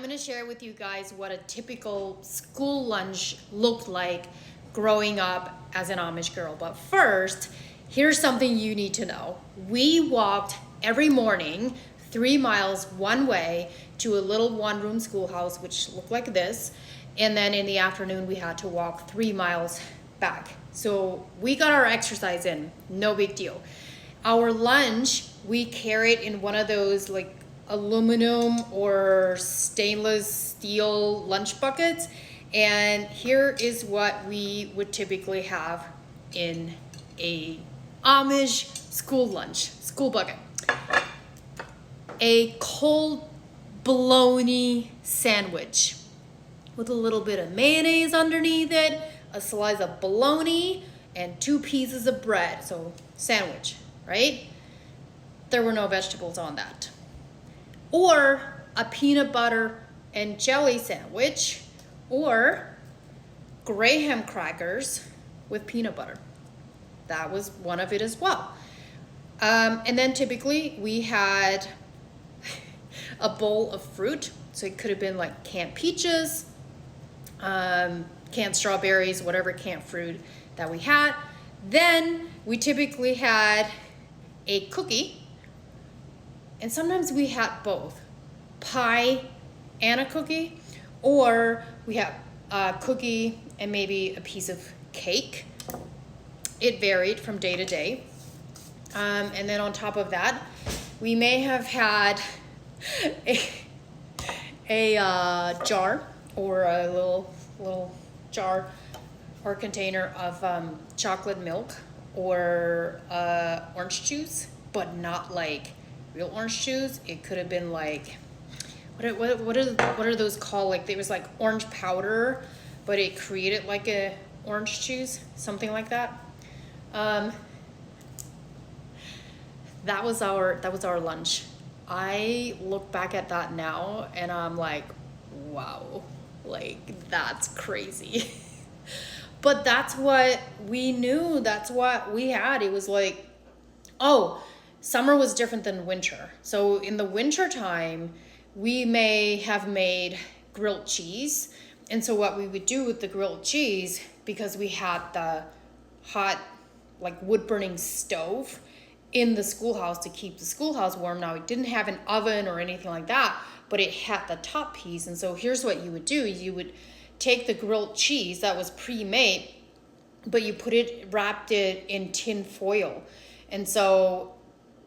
I'm gonna share with you guys what a typical school lunch looked like growing up as an Amish girl. But first, here's something you need to know. We walked every morning 3 miles one way to a little one-room schoolhouse, which looked like this. And then in the afternoon, we had to walk 3 miles back. So we got our exercise in, no big deal. Our lunch, we carried in one of those like aluminum or stainless steel lunch buckets. And here is what we would typically have in a Amish school bucket. A cold bologna sandwich with a little bit of mayonnaise underneath it, a slice of bologna, and 2 pieces of bread. So sandwich, right? There were no vegetables on that. Or a peanut butter and jelly sandwich, or graham crackers with peanut butter. That was one of it as well. And then typically we had a bowl of fruit. So it could have been like canned peaches, canned strawberries, whatever canned fruit that we had. Then we typically had a cookie. And sometimes we had both, pie and a cookie, or we had a cookie and maybe a piece of cake. It varied from day to day. And then on top of that, we may have had a jar or a little jar or container of chocolate milk or orange juice, but not like real orange juice. It could have been like, what are those called? Like there was like orange powder, but it created like a orange juice, something like that. That was our lunch. I look back at that now and I'm like, wow, like that's crazy. But that's what we knew. That's what we had. It was like, oh, summer was different than winter. So in the winter time, we may have made grilled cheese. And so what we would do with the grilled cheese, because we had the hot, like wood burning stove in the schoolhouse to keep the schoolhouse warm. Now it didn't have an oven or anything like that, but it had the top piece. And so here's what you would do. You would take the grilled cheese that was pre-made, but you wrapped it in tin foil. And so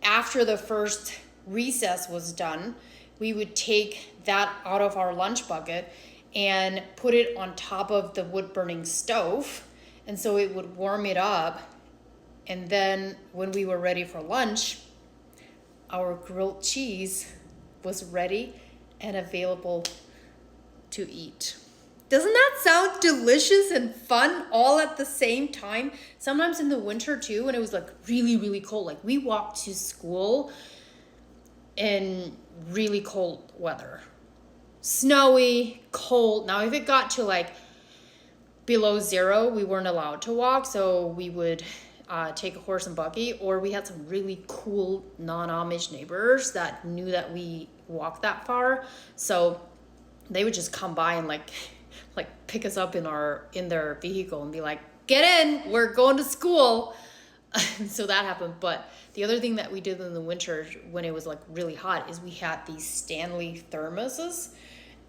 after the first recess was done, we would take that out of our lunch bucket and put it on top of the wood burning stove. And so it would warm it up. And then when we were ready for lunch, our grilled cheese was ready and available to eat. Doesn't that sound delicious and fun all at the same time? Sometimes in the winter too, when it was like really, really cold. Like we walked to school in really cold weather. Snowy, cold. Now if it got to like below 0, we weren't allowed to walk. So we would take a horse and buggy, or we had some really cool non-Amish neighbors that knew that we walked that far. So they would just come by and like pick us up in their vehicle and be like, get in, we're going to school. So that happened. But the other thing that we did in the winter when it was like really hot is we had these Stanley thermoses,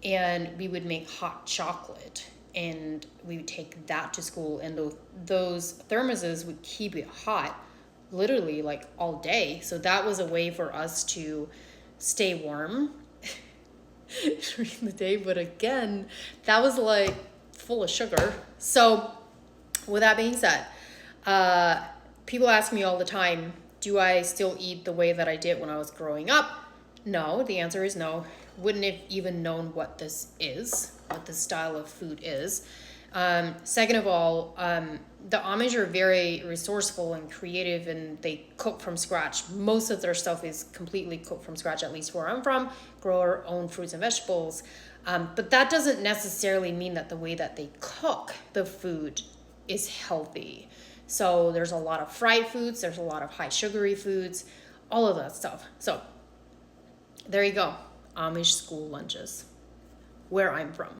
and we would make hot chocolate and we would take that to school, and those thermoses would keep it hot literally like all day. So that was a way for us to stay warm during the day. But again, that was like full of sugar. So with that being said, people ask me all the time, do I still eat the way that I did when I was growing up? No, the answer is no. Wouldn't have even known what this is, what this style of food is. Second of all, the Amish are very resourceful and creative, and they cook from scratch. Most of their stuff is completely cooked from scratch, at least where I'm from, grow our own fruits and vegetables. But that doesn't necessarily mean that the way that they cook the food is healthy. So there's a lot of fried foods, there's a lot of high sugary foods, all of that stuff. So there you go, Amish school lunches. where I'm from.